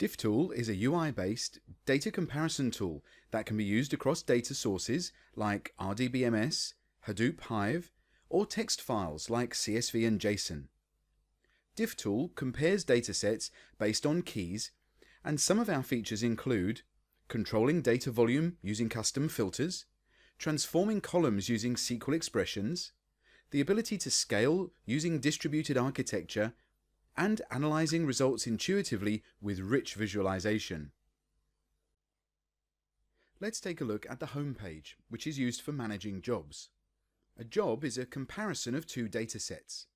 Diff tool is a UI-based data comparison tool that can be used across data sources like RDBMS, Hadoop Hive, or text files like CSV and JSON. Diff tool compares datasets based on keys, and some of our features include controlling data volume using custom filters, transforming columns using SQL expressions, the ability to scale using distributed architecture, and analyzing results intuitively with rich visualization. Let's take a look at the home page, which is used for managing jobs. A job is a comparison of two datasets.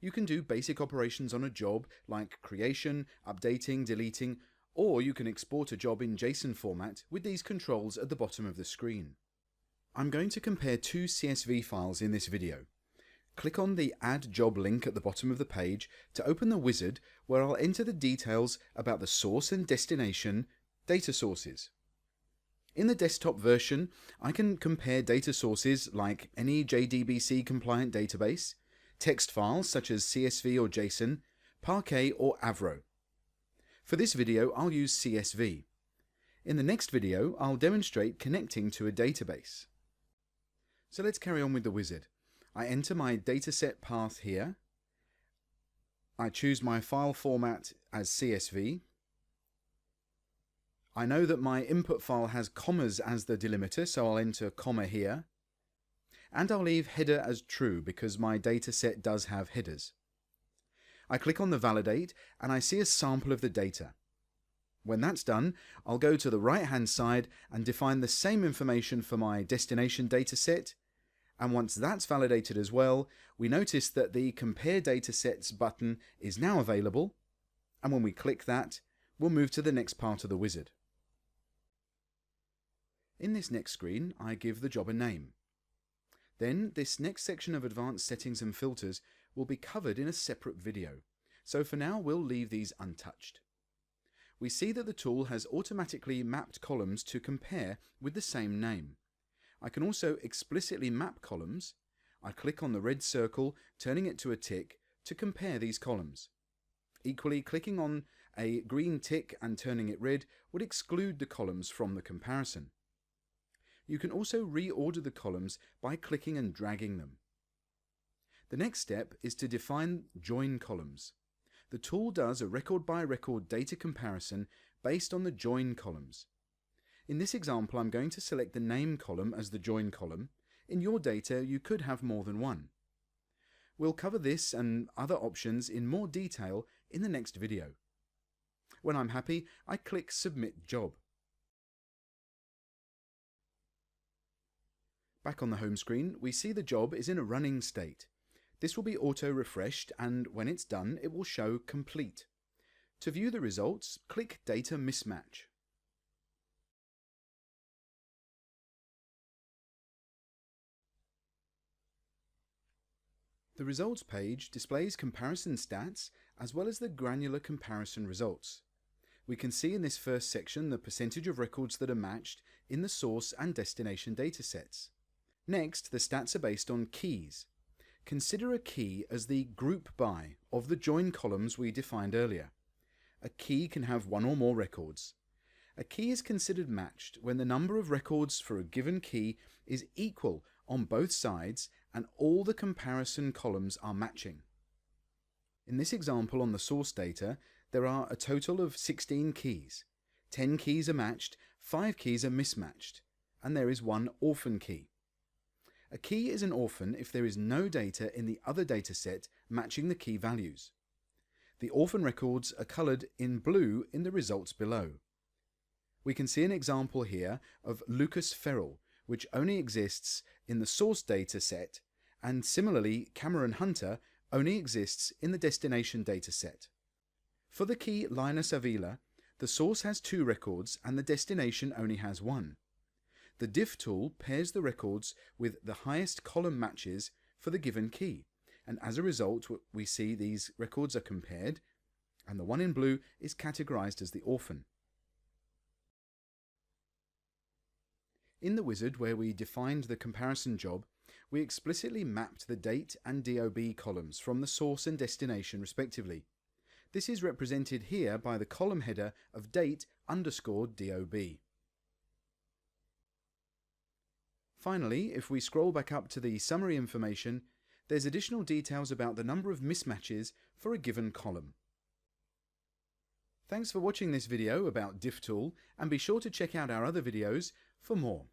You can do basic operations on a job like creation, updating, deleting, or you can export a job in JSON format with these controls at the bottom of the screen. I'm going to compare two CSV files in this video. Click on the Add Job link at the bottom of the page to open the wizard where I'll enter the details about the source and destination data sources. In the desktop version, I can compare data sources like any JDBC compliant database, text files such as CSV or JSON, Parquet or Avro. For this video, I'll use CSV. In the next video, I'll demonstrate connecting to a database. So let's carry on with the wizard. I enter my dataset path here. I choose my file format as CSV. I know that my input file has commas as the delimiter, so I'll enter comma here. And I'll leave header as true because my dataset does have headers. I click on the validate and I see a sample of the data. When that's done, I'll go to the right-hand side and define the same information for my destination dataset. And once that's validated as well, we notice that the Compare Datasets button is now available, and when we click that, we'll move to the next part of the wizard. In this next screen, I give the job a name. Then this next section of advanced settings and filters will be covered in a separate video, so for now we'll leave these untouched. We see that the tool has automatically mapped columns to compare with the same name. I can also explicitly map columns. I click on the red circle, turning it to a tick, to compare these columns. Equally, clicking on a green tick and turning it red would exclude the columns from the comparison. You can also reorder the columns by clicking and dragging them. The next step is to define join columns. The tool does a record-by-record data comparison based on the join columns. In this example, I'm going to select the name column as the join column. In your data, you could have more than one. We'll cover this and other options in more detail in the next video. When I'm happy, I click Submit Job. Back on the home screen, we see the job is in a running state. This will be auto-refreshed, and when it's done, it will show complete. To view the results, click Data Mismatch. The results page displays comparison stats as well as the granular comparison results. We can see in this first section the percentage of records that are matched in the source and destination datasets. Next, the stats are based on keys. Consider a key as the group by of the join columns we defined earlier. A key can have one or more records. A key is considered matched when the number of records for a given key is equal on both sides and all the comparison columns are matching. In this example on the source data, there are a total of 16 keys. 10 keys are matched, 5 keys are mismatched, and there is one orphan key. A key is an orphan if there is no data in the other dataset matching the key values. The orphan records are coloured in blue in the results below. We can see an example here of Lucas Ferrell, which only exists in the source data set, and similarly Cameron Hunter only exists in the destination data set. For the key Linus Avila, the source has 2 records and the destination only has 1. The diff tool pairs the records with the highest column matches for the given key, and as a result we see these records are compared, and the one in blue is categorized as the orphan. In the wizard where we defined the comparison job, we explicitly mapped the date and DOB columns from the source and destination respectively. This is represented here by the column header of date_DOB. Finally, if we scroll back up to the summary information, there's additional details about the number of mismatches for a given column. Thanks for watching this video about diff tool, and be sure to check out our other videos for more.